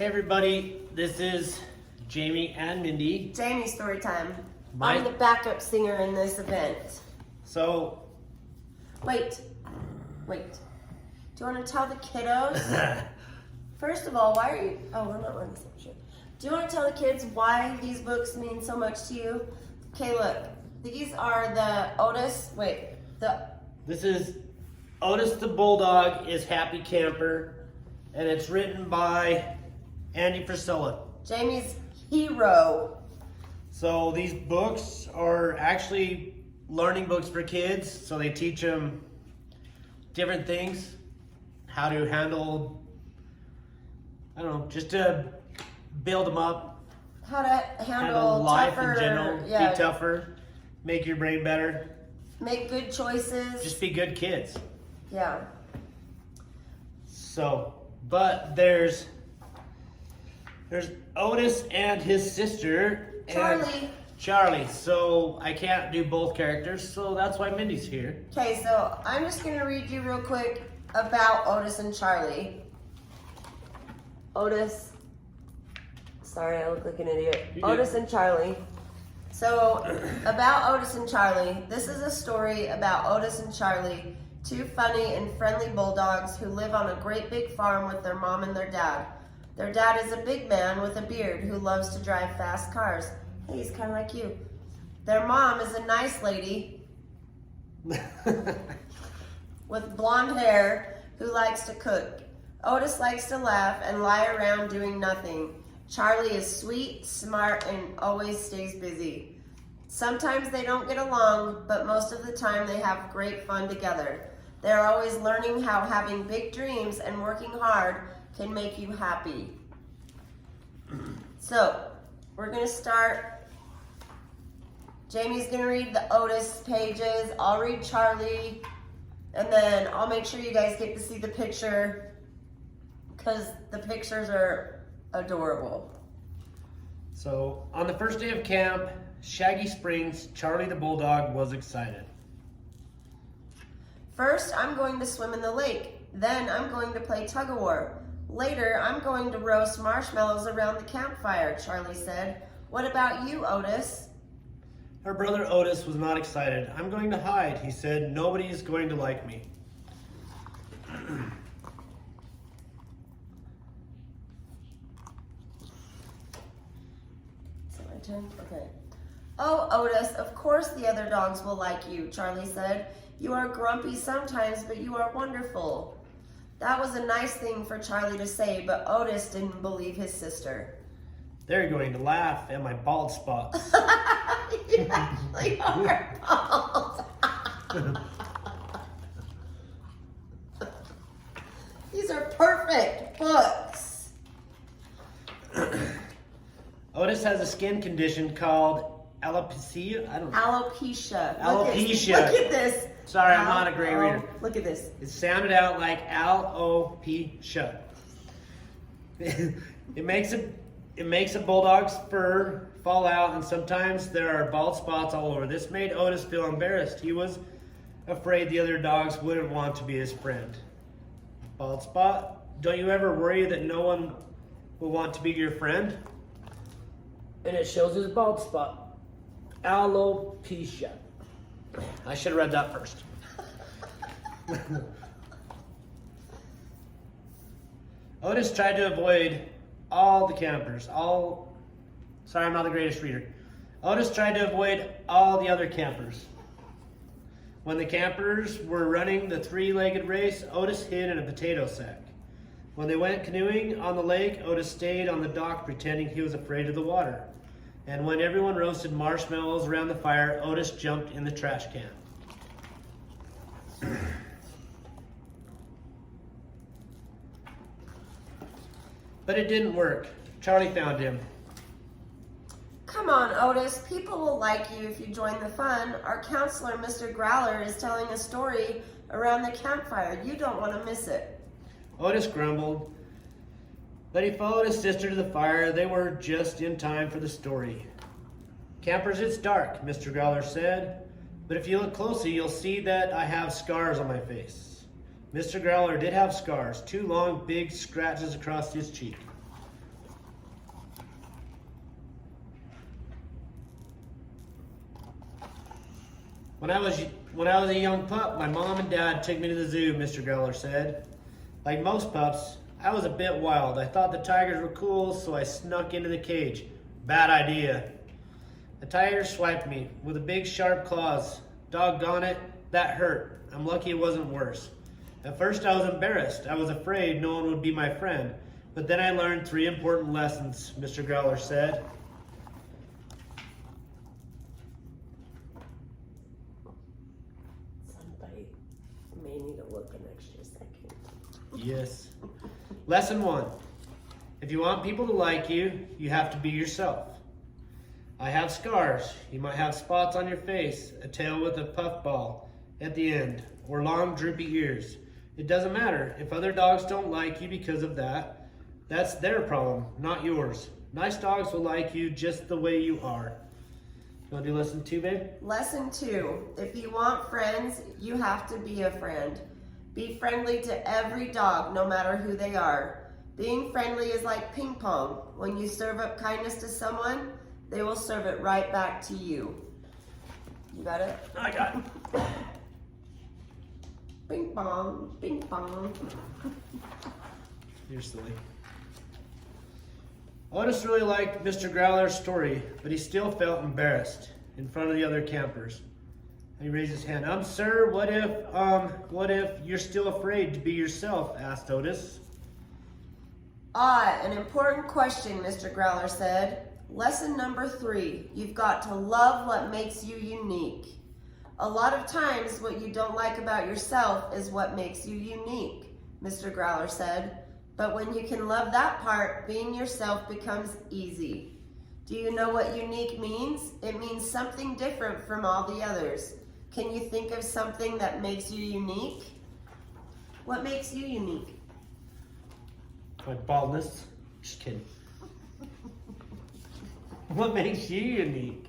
Hey everybody, this is Jamie and Mindy. Jamie story time. I'm the backup singer in this event. So, Wait. Do you want to tell the kiddos? First of all, why are you... Oh, we're not running the same shit. Do you want to tell the kids why these books mean so much to you? Okay, look. These are the Otis... This is Otis the Bulldog is Happy Camper, and it's written by Andy Priscilla. Jamie's hero. So these books are actually learning books for kids, so they teach them different things, how to handle, I don't know, just to build them up. How to handle life tougher, in general, yeah, be tougher, make your brain better. make good choices. Just be good kids. Yeah. So, but there's Otis and his sister. Charlie. So I can't do both characters, so that's why Mindy's here. Okay, so I'm just going to read you real quick about Otis and Charlie. Otis. Sorry, I look like an idiot. Otis and Charlie. So, about Otis and Charlie. This is a story about Otis and Charlie, two funny and friendly bulldogs who live on a great big farm with their mom and their dad. Their dad is a big man with a beard who loves to drive fast cars. Hey, he's kind of like you. Their mom is a nice lady with blonde hair who likes to cook. Otis likes to laugh and lie around doing nothing. Charlie is sweet, smart, and always stays busy. Sometimes they don't get along, but most of the time they have great fun together. They're always learning how having big dreams and working hard can make you happy. So, we're going to start. Jamie's going to read the Otis pages. I'll read Charlie. And then I'll make sure you guys get to see the picture because the pictures are adorable. So, on the first day of camp, Shaggy Springs, Charlie the Bulldog was excited. First, I'm going to swim in the lake. Then I'm going to play tug-of-war. Later, I'm going to roast marshmallows around the campfire, Charlie said. What about you, Otis? Her brother Otis was not excited. I'm going to hide, he said. Nobody is going to like me. Is it my turn? Okay. Oh, Otis, of course the other dogs will like you, Charlie said. You are grumpy sometimes, but you are wonderful. That was a nice thing for Charlie to say, but Otis didn't believe his sister. They're going to laugh at my bald spots. You actually are bald. These are perfect books. Otis has a skin condition called alopecia. Alopecia. Alopecia. Look at this. Sorry, I'm not a great reader. Look at this. It sounded out like alopecia. It makes a bulldog's fur fall out, and sometimes there are bald spots all over. This made Otis feel embarrassed. He was afraid the other dogs wouldn't want to be his friend. Bald spot? Don't you ever worry that no one will want to be your friend? And it shows his bald spot. Alopecia. I should have read that first. Otis tried to avoid all the campers. Sorry, I'm not the greatest reader. Otis tried to avoid all the other campers. When the campers were running the three-legged race, Otis hid in a potato sack. When they went canoeing on the lake, Otis stayed on the dock pretending he was afraid of the water. And when everyone roasted marshmallows around the fire, Otis jumped in the trash can. But it didn't work. Charlie found him. Come on, Otis. People will like you if you join the fun. Our counselor, Mr. Growler, is telling a story around the campfire. You don't want to miss it. Otis grumbled, but he followed his sister to the fire. They were just in time for the story. Campers, it's dark, Mr. Growler said, but if you look closely, you'll see that I have scars on my face. Mr. Growler did have scars, 2 long, big scratches across his cheek. When I was a young pup, my mom and dad took me to the zoo, Mr. Growler said. Like most pups, I was a bit wild. I thought the tigers were cool, so I snuck into the cage. Bad idea. The tiger swiped me with a big sharp claws. Doggone it, that hurt. I'm lucky it wasn't worse. At first I was embarrassed. I was afraid no one would be my friend. But then I learned 3 important lessons, Mr. Growler said. Somebody may need to look an extra second. Yes. Lesson 1. If you want people to like you, you have to be yourself. I have scars. You might have spots on your face, a tail with a puffball at the end, or long droopy ears. It doesn't matter. If other dogs don't like you because of that, that's their problem, not yours. Nice dogs will like you just the way you are. You want to do lesson 2, babe? Lesson 2. If you want friends, you have to be a friend. Be friendly to every dog, no matter who they are. Being friendly is like ping pong. When you serve up kindness to someone, they will serve it right back to you. You got it? I got it. Ping pong, ping pong. You're silly. Otis really liked Mr. Growler's story, but he still felt embarrassed in front of the other campers. And he raised his hand. Sir, what if you're still afraid to be yourself? Asked Otis. An important question, Mr. Growler said. Lesson number 3, you've got to love what makes you unique. A lot of times what you don't like about yourself is what makes you unique, Mr. Growler said. But when you can love that part, being yourself becomes easy. Do you know what unique means? It means something different from all the others. Can you think of something that makes you unique? What makes you unique? My baldness. Just kidding. What makes you unique?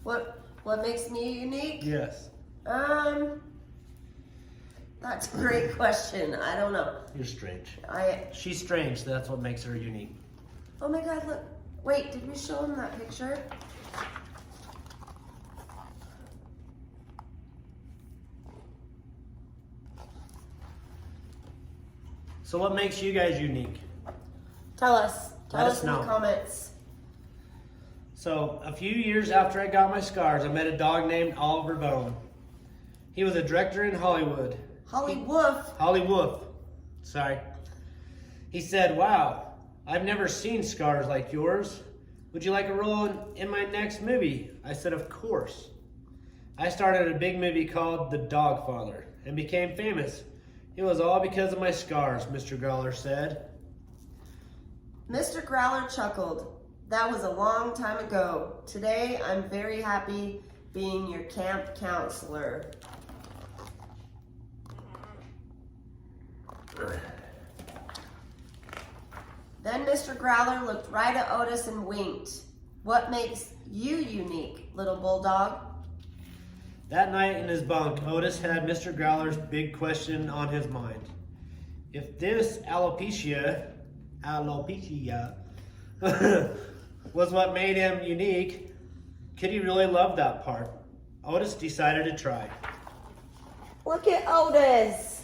What makes me unique? Yes. That's a great question. I don't know. You're strange. I She's strange. That's what makes her unique. Oh my God, look. Wait, did we show him that picture? So what makes you guys unique? Tell us. Tell Let us us in the know. comments. So a few years after I got my scars, I met a dog named Oliver Bone. He was a director in Hollywood. Holly Wolf. Holly Wolf. Sorry. He said, wow, I've never seen scars like yours. Would you like a role in my next movie? I said, of course. I started a big movie called The Dog Father and became famous. It was all because of my scars, Mr. Growler said. Mr. Growler chuckled. That was a long time ago. Today, I'm very happy being your camp counselor. Then Mr. Growler looked right at Otis and winked. What makes you unique, little bulldog? That night in his bunk, Otis had Mr. Growler's big question on his mind. If this alopecia was what made him unique, could he really love that part? Otis decided to try. Look at Otis.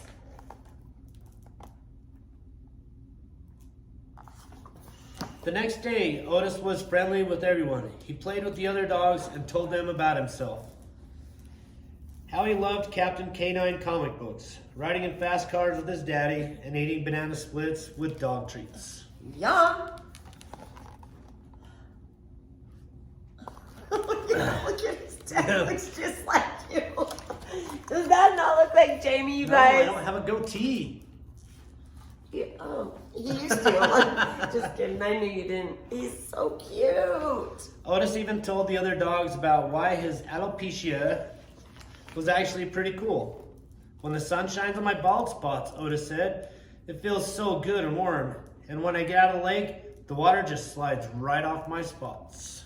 The next day, Otis was friendly with everyone. He played with the other dogs and told them about himself. How he loved Captain K9 comic books, riding in fast cars with his daddy, and eating banana splits with dog treats. Yum. Look at his dad. Looks just like you. Does that not look like Jamie, you No, guys? I don't have a goatee. He used to. Just kidding. I knew you didn't. He's so cute. Otis even told the other dogs about why his alopecia was actually pretty cool. When the sun shines on my bald spots, Otis said, it feels so good and warm. And when I get out of the lake, the water just slides right off my spots.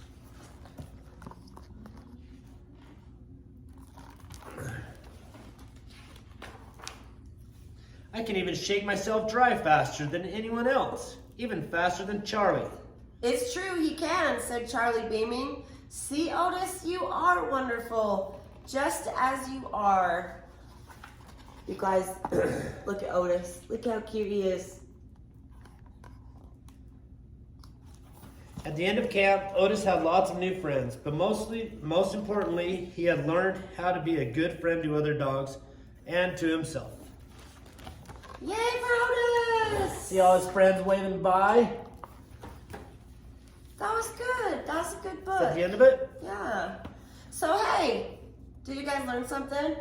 I can even shake myself dry faster than anyone else, even faster than Charlie. It's true, he can, said Charlie, beaming. See, Otis, you are wonderful. just as you are. You guys, look at Otis. Look how cute he is. At the end of camp, Otis had lots of new friends, but most importantly, he had learned how to be a good friend to other dogs and to himself. Yay for Otis! See all his friends waving by? That was good. That was a good book. Is that the end of it? Yeah. So hey, did you guys learn something?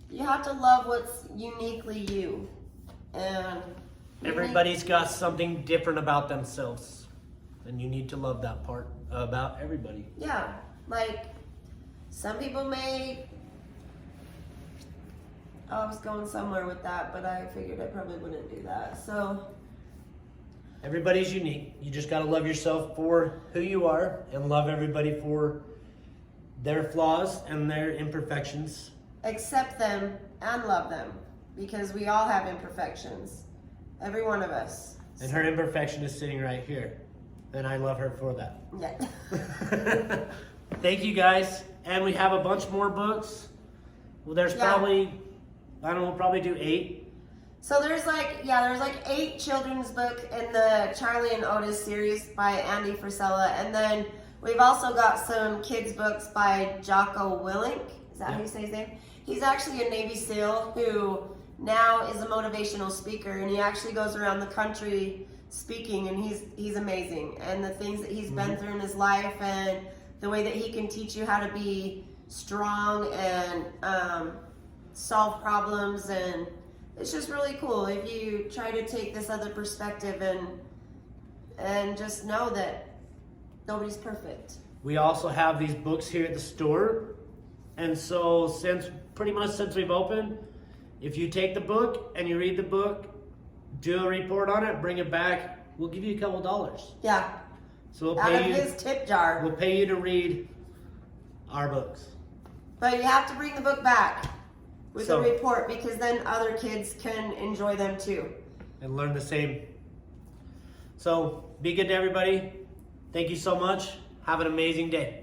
You have to love what's uniquely you. And Everybody's got something different about themselves. And you need to love that part about everybody. yeah, like some people may. I was going somewhere with that, but I figured I probably wouldn't do that. So Everybody's unique. You just got to love yourself for who you are and love everybody for their flaws and their imperfections. accept them and love them, because we all have imperfections. Every one of us. And her imperfection is sitting right here. And I love her for that. Yeah. Thank you guys. And we have a bunch more books. Well, there's probably, I don't know, we'll probably do 8. So there's like 8 children's book in the Charlie and Otis series by Andy Frisella, and then we've also got some kids books by Jocko Willink. Is that how you say his name? He's actually a Navy SEAL who now is a motivational speaker, and he actually goes around the country speaking, and he's amazing. And the things that he's been through in his life, and the way that he can teach you how to be strong and solve problems, and it's just really cool if you try to take this other perspective and just know that nobody's perfect. We also have these books here at the store. And so pretty much since we've opened, if you take the book and you read the book, do a report on it, bring it back, we'll give you a couple dollars. Yeah. So we'll Out pay of you, his tip jar. we'll pay you to read our books. But you have to bring the book back with So- a report, because then other kids can enjoy them too. And learn the same. So be good to everybody. Thank you so much. Have an amazing day.